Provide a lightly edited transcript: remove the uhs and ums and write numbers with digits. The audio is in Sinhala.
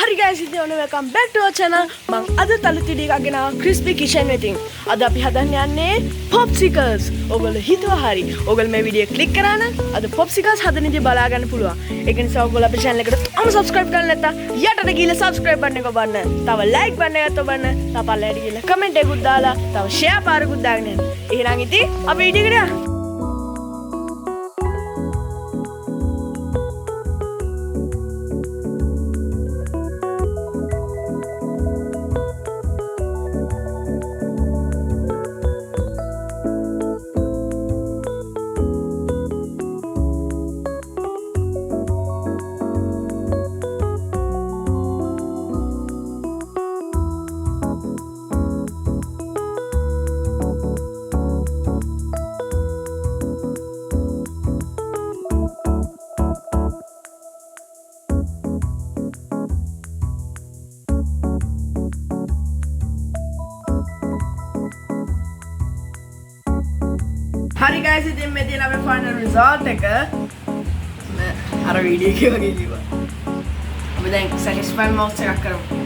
Hi guys, welcome back to our channel. මම අද තලු තිඩි එකක් ගෙනාවා crispy kitchen වෙතින්. අද අපි හදන්න යන්නේ popsicles. ඔයගොල්ලෝ හිතුවා හරි. ඔයගොල්ලෝ මේ වීඩියෝ ක්ලික් කරා නම් අද popsicles හදන විදිය බලා ගන්න පුළුවන්. ඒක නිසා ඔයගොල්ලෝ අපේ channel එකට තාම subscribe කරලා නැත්නම් යටට ගිහලා subscribe button එක ඔබන්න. තව like button එකත් ඔබන්න. තව පල්ලෙහාට ගිහලා comment එකකුත් දාලා තව share පාරකුත් දාගෙන යන්න. එහෙනම් ඉතින් අපි වීඩියෝ එකට යමු. Hi guys, ඉතින් මේ තියෙන අපේ final result එක අර වීඩියෝ එකේ වගේ කිව්වා. අපි දැන් satisfy mouse එකක් කරමු.